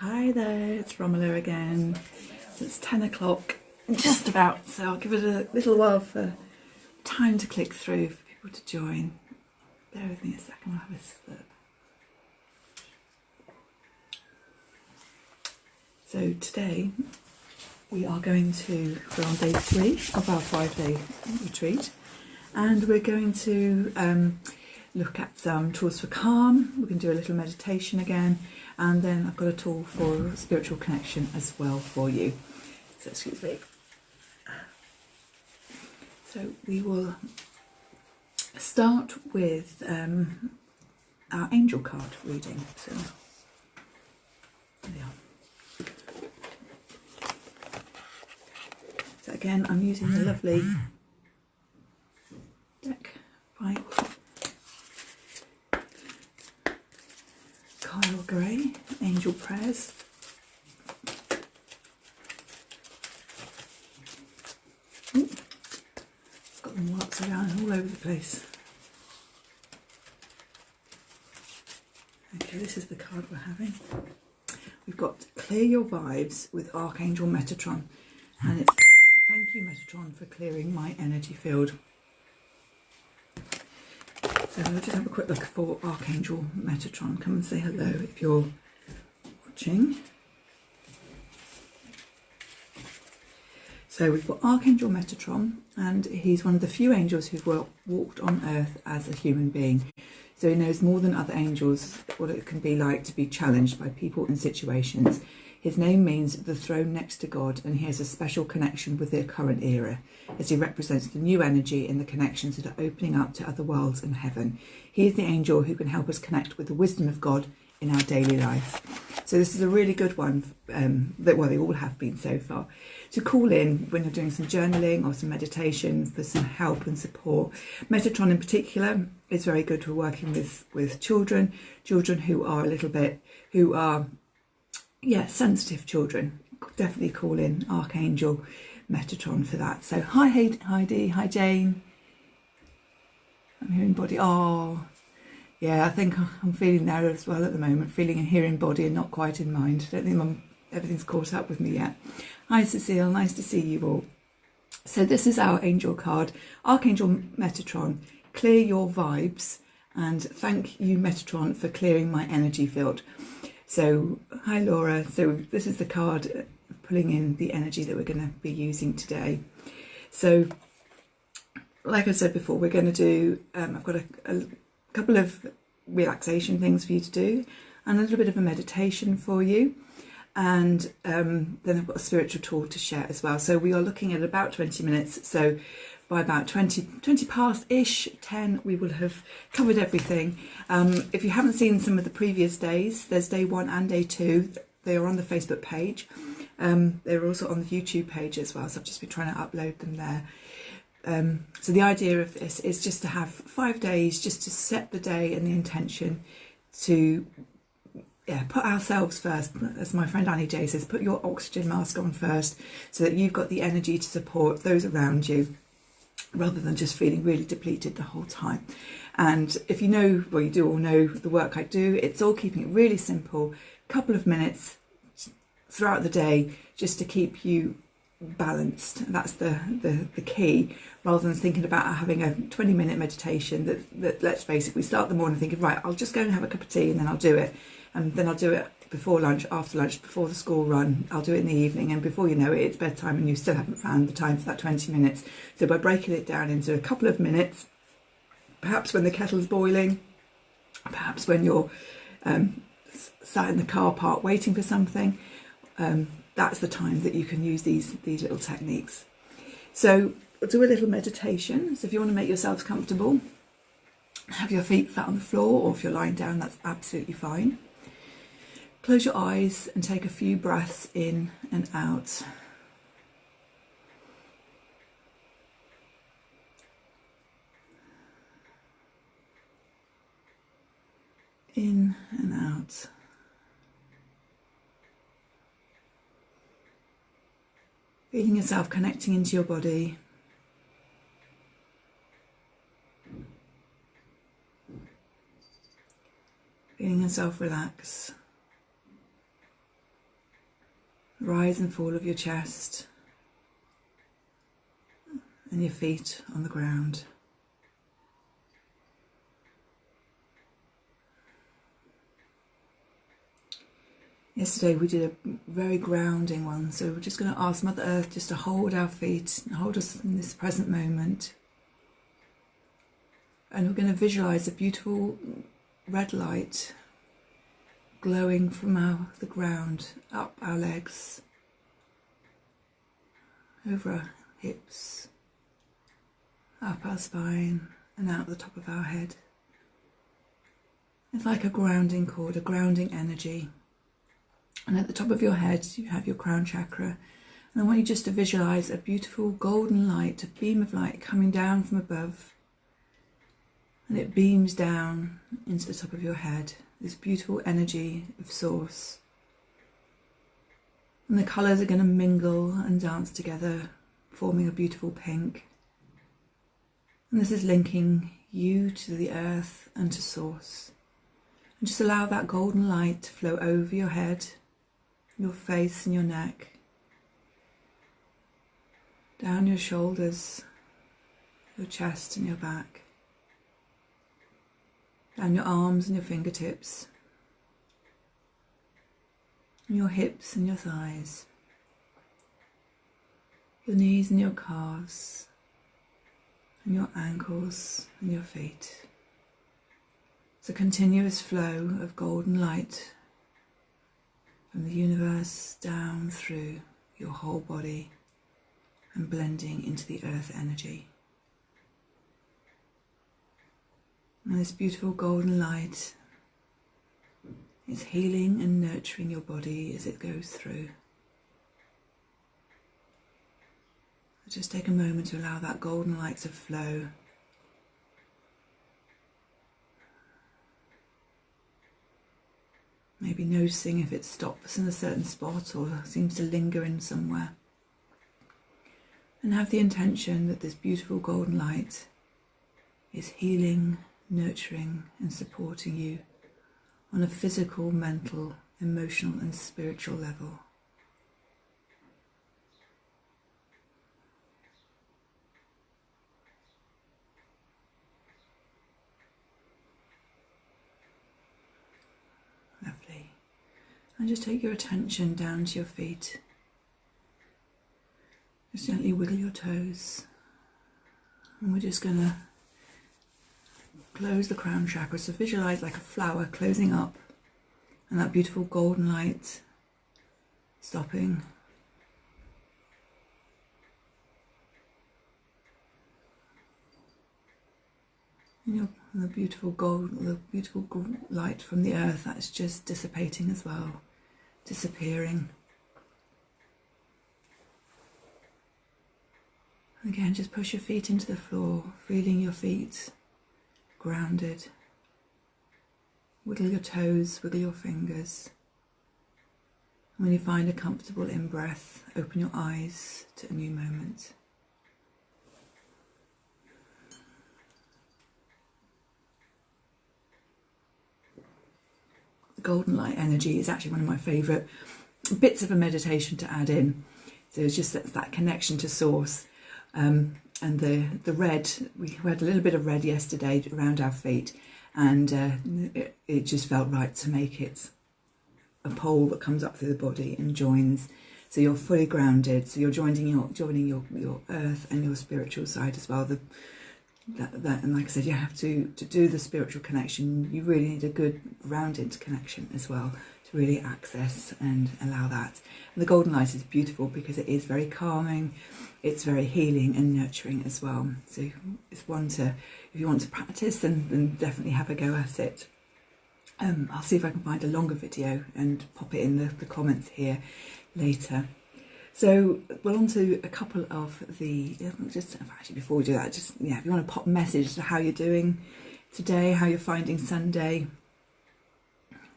Hi there, it's Romola again. It's 10 o'clock, just about, so I'll give it a little while for time to click through for people to join. Bear with me a second, I'll have a slurp. So today we're on day 3 of our 5-day retreat, and we're going to look at some tools for calm. We're going to do a little meditation again, and then I've got a tool for spiritual connection as well for you. So excuse me. So we will start with our angel card reading. So there we are. So again, I'm using the lovely deck by Kyle Gray, Angel Prayers. Ooh, got them lots around all over the place. Okay, this is the card we're having. We've got Clear Your Vibes with Archangel Metatron, and it's thank you Metatron for clearing my energy field. So we'll just have a quick look for Archangel Metatron. Come and say hello if you're watching. So we've got Archangel Metatron, and he's one of the few angels who've walked on earth as a human being. So he knows more than other angels what it can be like to be challenged by people and situations. His name means the throne next to God, and he has a special connection with the current era, as he represents the new energy and the connections that are opening up to other worlds and heaven. He is the angel who can help us connect with the wisdom of God in our daily life. So this is a really good one, they all have been so far, to call in when you're doing some journaling or some meditation for some help and support. Metatron in particular is very good for working with children who are sensitive children. Definitely call in Archangel Metatron for that. So hi Heidi, hi Jane. I'm hearing body. Oh, yeah, I think I'm feeling there as well at the moment, feeling and hearing body and not quite in mind. I don't think everything's caught up with me yet. Hi Cecile, nice to see you all. So this is our angel card, Archangel Metatron, Clear Your Vibes, and thank you Metatron for clearing my energy field. So hi Laura, so this is the card pulling in the energy that we're going to be using today. So like I said before, we're going to do, I've got a couple of relaxation things for you to do, and a little bit of a meditation for you, and then I've got a spiritual tool to share as well. So we are looking at about 20 minutes, so by about 20 past-ish, 10, we will have covered everything. If you haven't seen some of the previous days, there's day 1 and day 2. They are on the Facebook page. They're also on the YouTube page as well, so I've just been trying to upload them there. So the idea of this is just to have 5 days, just to set the day and the intention to put ourselves first. As my friend Annie J says, put your oxygen mask on first, so that you've got the energy to support those around you, rather than just feeling really depleted the whole time. And if you know, well, you do all know the work I do, it's all keeping it really simple, couple of minutes throughout the day, just to keep you balanced. That's the key, rather than thinking about having a 20-minute meditation that let's face it, we start the morning thinking, right, I'll just go and have a cup of tea and then I'll do it, and then I'll do it before lunch, after lunch, before the school run, I'll do it in the evening, and before you know it, it's bedtime and you still haven't found the time for that 20 minutes. So by breaking it down into a couple of minutes, perhaps when the kettle's boiling, perhaps when you're sat in the car park waiting for something, that's the time that you can use these little techniques. So we'll do a little meditation. So if you want to make yourselves comfortable, have your feet flat on the floor, or if you're lying down, that's absolutely fine. Close your eyes and take a few breaths in and out. In and out. Feeling yourself connecting into your body. Feeling yourself relax. rise and fall of your chest and your feet on the ground. Yesterday we did a very grounding one, so we're just going to ask Mother Earth just to hold our feet and hold us in this present moment. And we're going to visualise a beautiful red light glowing from the ground, up our legs, over our hips, up our spine and out the top of our head. It's like a grounding cord, a grounding energy. And at the top of your head you have your crown chakra, and I want you just to visualise a beautiful golden light, a beam of light coming down from above, and it beams down into the top of your head, this beautiful energy of source. And the colours are going to mingle and dance together, forming a beautiful pink. And this is linking you to the earth and to source. And just allow that golden light to flow over your head, your face and your neck, down your shoulders, your chest and your back, down your arms and your fingertips, and your hips and your thighs, your knees and your calves, and your ankles and your feet. It's a continuous flow of golden light from the universe down through your whole body and blending into the earth energy. And this beautiful golden light is healing and nurturing your body as it goes through. Just take a moment to allow that golden light to flow. Maybe noticing if it stops in a certain spot or seems to linger in somewhere. And have the intention that this beautiful golden light is healing, nurturing and supporting you on a physical, mental, emotional and spiritual level. Lovely. And just take your attention down to your feet. Just gently wiggle your toes. And we're just going to close the crown chakra. So visualize like a flower closing up and that beautiful golden light stopping. And the beautiful light from the earth that's just dissipating as well, disappearing. And again, just push your feet into the floor, feeling your feet grounded. Wiggle your toes, wiggle your fingers. And when you find a comfortable in-breath, open your eyes to a new moment. The golden light energy is actually one of my favourite bits of a meditation to add in. So it's just that connection to source. And the red, we had a little bit of red yesterday around our feet, and it just felt right to make it a pole that comes up through the body and joins, so you're fully grounded, so you're joining your earth and your spiritual side as well. And like I said, you have to do the spiritual connection, you really need a good rounded connection as well to really access and allow that. And the golden light is beautiful because it is very calming, it's very healing and nurturing as well. So it's one to, if you want to practice, then definitely have a go at it. I'll see if I can find a longer video and pop it in the comments here later. So we're on to a couple of the, just actually before we do that, just if you want to pop a message to how you're doing today, how you're finding Sunday,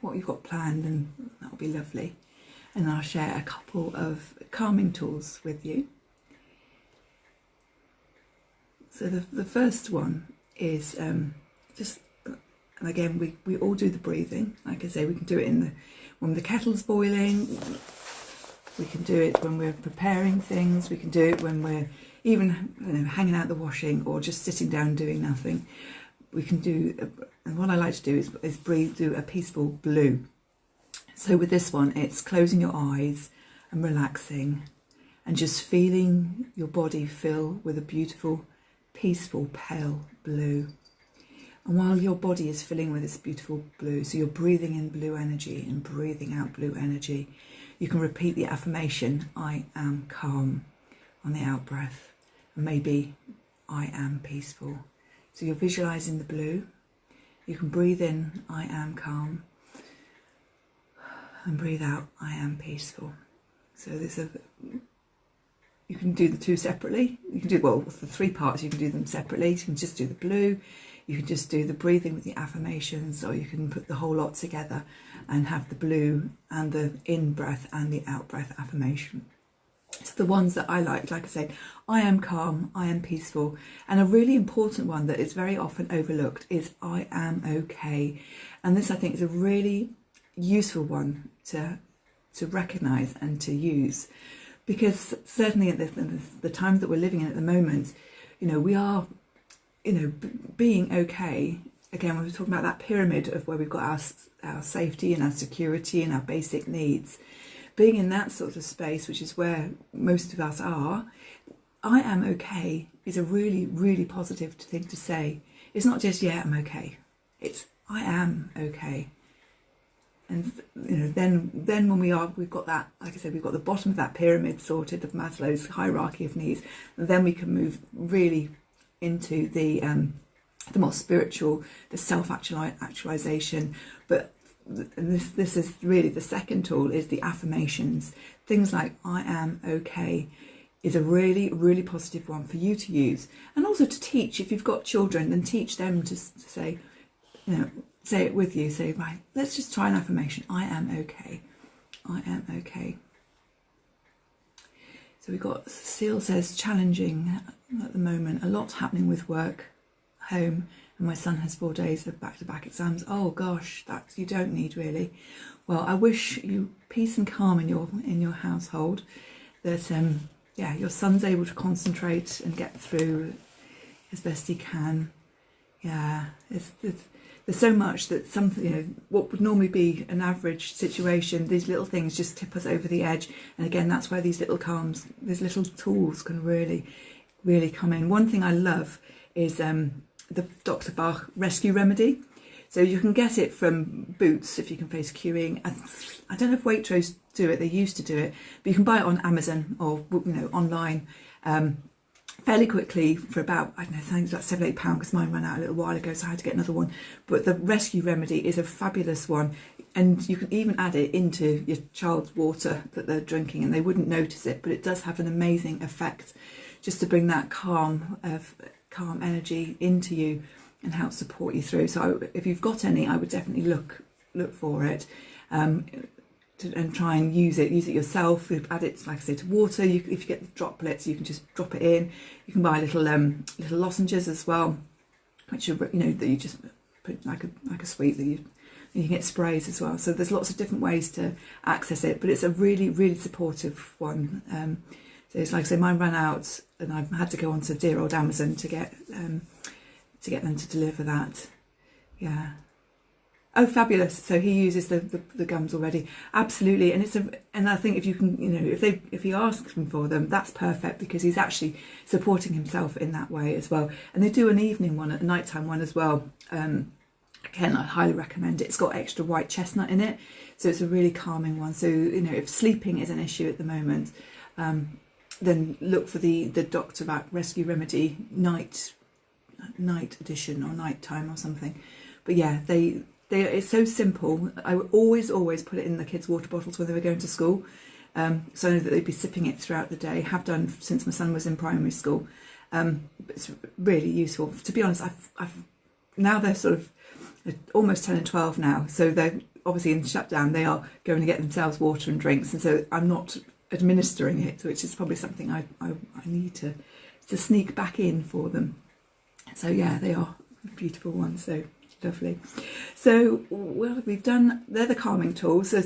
what you've got planned, and that'll be lovely. And I'll share a couple of calming tools with you. So the first one is just, and again we all do the breathing. Like I say, we can do it when the kettle's boiling. We can do it when we're preparing things. We can do it when we're even hanging out the washing or just sitting down doing nothing. We can do, and what I like to do is breathe, do a peaceful blue. So with this one, it's closing your eyes and relaxing and just feeling your body fill with a beautiful, peaceful, pale blue. And while your body is filling with this beautiful blue, so you're breathing in blue energy and breathing out blue energy, you can repeat the affirmation, I am calm, on the out breath. And maybe, I am peaceful. So you're visualizing the blue. You can breathe in, I am calm. And breathe out, I am peaceful. So you can do the two separately. You can do, well, the three parts, you can do them separately. You can just do the blue. You can just do the breathing with the affirmations, or you can put the whole lot together and have the blue and the in breath and the out breath affirmation. So the ones that I like I say, I am calm, I am peaceful. And a really important one that is very often overlooked is I am okay. And this, I think, is a really useful one to recognise and to use, because certainly at the times that we're living in at the moment, we are, being okay. Again, we were talking about that pyramid of where we've got our safety and our security and our basic needs. Being in that sort of space, which is where most of us are, I am okay is a really, really positive thing to say. It's not just, yeah, I'm okay. It's, I am okay. And then when we've got that, like I said, we've got the bottom of that pyramid sorted, of Maslow's hierarchy of needs, and then we can move really into the more spiritual, the self-actualization. But this is really the second tool, is the affirmations. Things like I am okay is a really, really positive one for you to use, and also to teach. If you've got children, then teach them to say, say it with you. Say, right, let's just try an affirmation. I am okay. I am okay. So we've got, Cecile says, challenging at the moment. A lot happening with work, home, and my son has 4 days of back-to-back exams. Oh gosh, that you don't need really. Well, I wish you peace and calm in your household. That your son's able to concentrate and get through as best he can. Yeah, there's so much that something, what would normally be an average situation, these little things just tip us over the edge. And again, that's where these little calms, these little tools can really, really come in. One thing I love is the Dr. Bach rescue remedy. So you can get it from Boots if you can face queuing. I don't know if Waitrose do it, they used to do it, but you can buy it on Amazon or online fairly quickly for about, I don't know, I think it's about £7-8, because mine ran out a little while ago, so I had to get another one. But the rescue remedy is a fabulous one, and you can even add it into your child's water that they're drinking and they wouldn't notice it, but it does have an amazing effect just to bring that calm energy into you and help support you through. So if you've got any, I would definitely look for it. And try and use it yourself. Add it, like I say, to water. If you get the droplets, you can just drop it in. You can buy little lozenges as well, which are that you just put like a sweet that you can get sprays as well. So there's lots of different ways to access it, but it's a really, really supportive one. So it's like I say, mine ran out, and I've had to go onto dear old Amazon to get them to deliver that. Yeah. Oh, fabulous! So he uses the gums already, absolutely, and I think if you can, if he asks him for them, that's perfect, because he's actually supporting himself in that way as well. And they do an evening one, a nighttime one as well. Again, I highly recommend it. It's got extra white chestnut in it, so it's a really calming one. So if sleeping is an issue at the moment, then look for the Dr. Bach Rescue Remedy night edition or nighttime or something. But yeah, it's so simple. I would always put it in the kids' water bottles when they were going to school, so I know that they'd be sipping it throughout the day. Have done since my son was in primary school. It's really useful. To be honest, I've now they're sort of almost 10 and 12 now, so they're obviously in shutdown. They are going to get themselves water and drinks, and so I'm not administering it, which is probably something I need to sneak back in for them. So yeah, they are beautiful ones. So lovely. So what we've done, they're the calming tools. So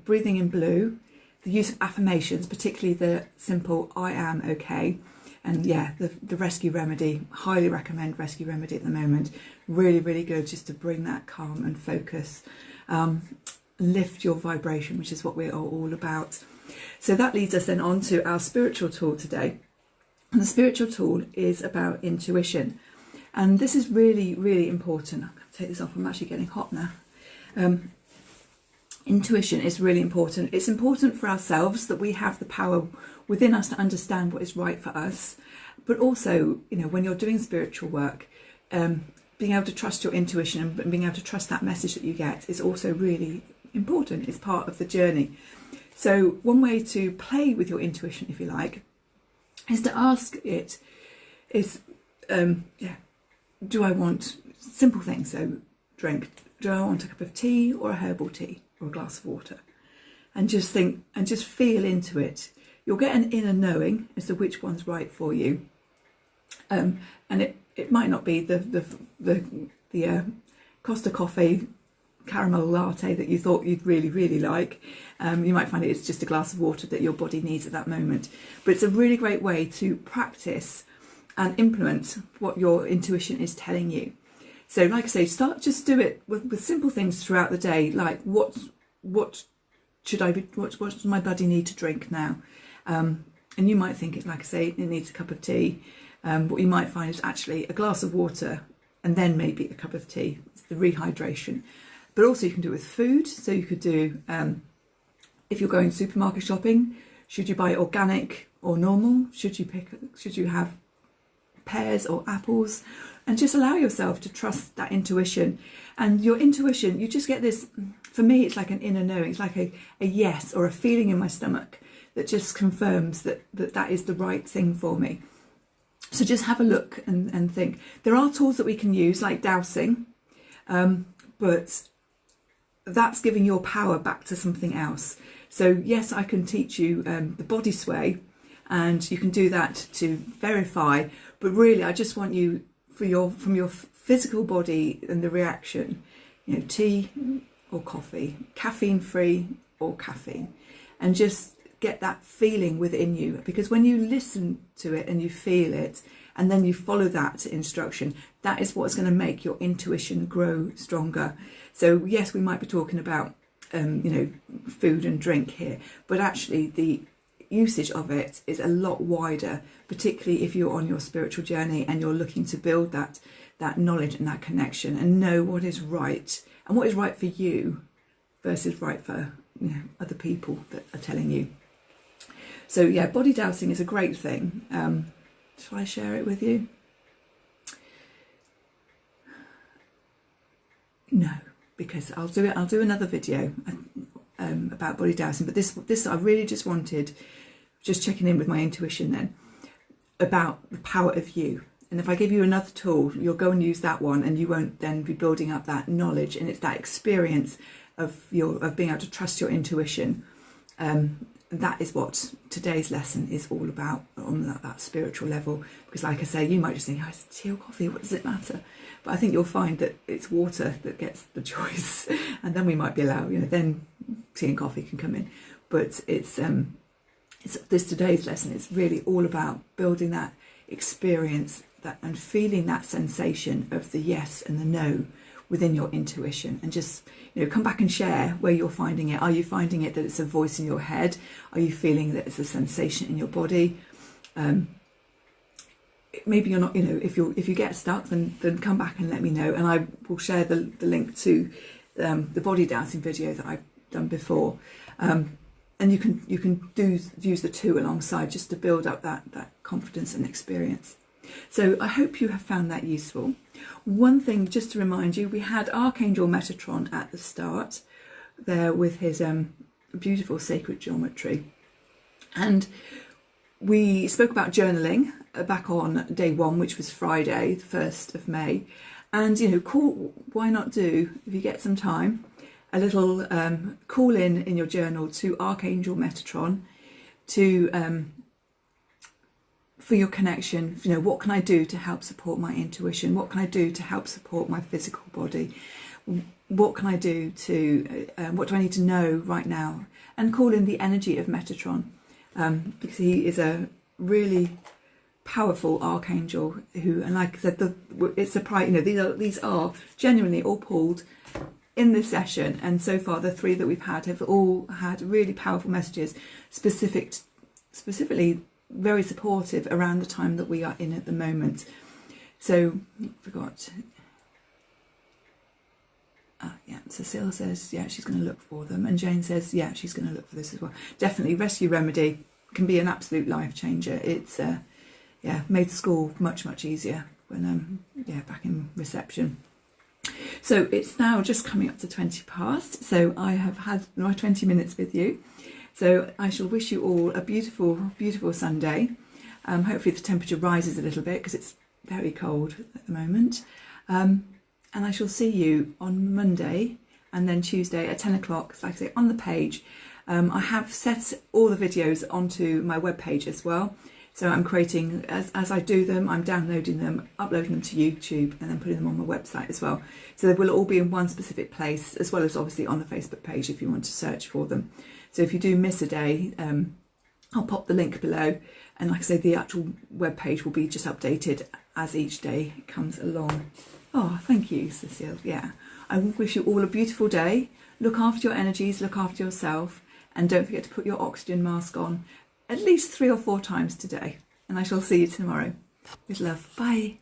breathing in blue, the use of affirmations, particularly the simple "I am okay." And yeah, the Rescue Remedy, highly recommend Rescue Remedy at the moment. Really, really good just to bring that calm and focus. Lift your vibration, which is what we're all about. So that leads us then on to our spiritual tool today. And the spiritual tool is about intuition. And this is really, really important. I'm going to take this off, I'm actually getting hot now. Intuition is really important. It's important for ourselves that we have the power within us to understand what is right for us. But also, you know, when you're doing spiritual work, being able to trust your intuition and being able to trust that message that you get is also really important. It's part of the journey. So one way to play with your intuition, if you like, is to ask it is, do I want simple things? So drink, do I want a cup of tea or a herbal tea or a glass of water? And just think and just feel into it. You'll get an inner knowing as to which one's right for you. And it might not be the Costa Coffee caramel latte that you thought you'd really, really like. You might find it's just a glass of water that your body needs at that moment. But it's a really great way to practice and implement what your intuition is telling you. So like I say, just do it with simple things throughout the day, like what does my body need to drink now? And you might think it, like I say, it needs a cup of tea. What you might find is actually a glass of water and then maybe a cup of tea. It's the rehydration. But also you can do it with food. So you could do, if you're going supermarket shopping, should you buy organic or normal? Should you have pears or apples? And just allow yourself to trust that intuition. And your intuition, you just get this, for me, it's like an inner knowing. It's like a yes or a feeling in my stomach that just confirms that is the right thing for me. So just have a look and think. There are tools that we can use, like dowsing, but that's giving your power back to something else. So yes, I can teach you the body sway, and you can do that to verify. But really, I just want you, from your physical body and the reaction, you know, tea or coffee, caffeine free or caffeine, and just get that feeling within you. Because when you listen to it and you feel it, and then you follow that instruction, that is what's going to make your intuition grow stronger. So yes, we might be talking about food and drink here, but actually the usage of it is a lot wider, particularly if you're on your spiritual journey and you're looking to build that knowledge and that connection and know what is right and what is right for you versus right for other people that are telling you. So yeah, body dowsing is a great thing. Shall I share it with you? No, because I'll do another video about body dowsing. But this I really just wanted, just checking in with my intuition then, about the power of you. And if I give you another tool, you'll go and use that one, and you won't then be building up that knowledge, and it's that experience of being able to trust your intuition. That is what today's lesson is all about on that spiritual level. Because like I say, you might just think, oh, it's tea or coffee, what does it matter? But I think you'll find that it's water that gets the choice, and then we might be allowed, then tea and coffee can come in. But it's today's lesson. It's really all about building that experience and feeling that sensation of the yes and the no within your intuition, and just come back and share where you're finding it. Are you finding it that it's a voice in your head? Are you feeling that it's a sensation in your body? Maybe you're not, if you get stuck, then come back and let me know, and I will share the link to the body dowsing video that I've done before, and you can use the two alongside just to build up that confidence and experience. So I hope you have found that useful. One thing just to remind you, we had Archangel Metatron at the start there with his beautiful sacred geometry, and we spoke about journaling back on day 1, which was Friday, the 1st of May. And why not do, if you get some time, a little call in your journal to Archangel Metatron to for your connection. What can I do to help support my intuition? What can I do to help support my physical body? what can I do to, what do I need to know right now? And call in the energy of Metatron, because he is a really powerful archangel who, and like I said, it's surprising, these are genuinely all pulled in this session, and so far the 3 that we've had have all had really powerful messages, specifically very supportive around the time that we are in at the moment. So I forgot. Yeah, Cecile says, yeah, she's going to look for them. And Jane says, yeah, she's going to look for this as well. Definitely, Rescue Remedy can be an absolute life changer. It's, made school much, much easier when, back in reception. So it's now just coming up to 20 past. So I have had my 20 minutes with you. So I shall wish you all a beautiful, beautiful Sunday. Hopefully the temperature rises a little bit because it's very cold at the moment. And I shall see you on Monday and then Tuesday at 10 o'clock, like I say, on the page. I have set all the videos onto my webpage as well. So I'm creating, as I do them, I'm downloading them, uploading them to YouTube, and then putting them on my website as well. So they will all be in one specific place, as well as obviously on the Facebook page if you want to search for them. So if you do miss a day, I'll pop the link below. And like I say, the actual webpage will be just updated as each day comes along. Oh, thank you, Cecile. Yeah, I wish you all a beautiful day. Look after your energies, look after yourself, and don't forget to put your oxygen mask on at least 3 or 4 times today. And I shall see you tomorrow. With love. Bye.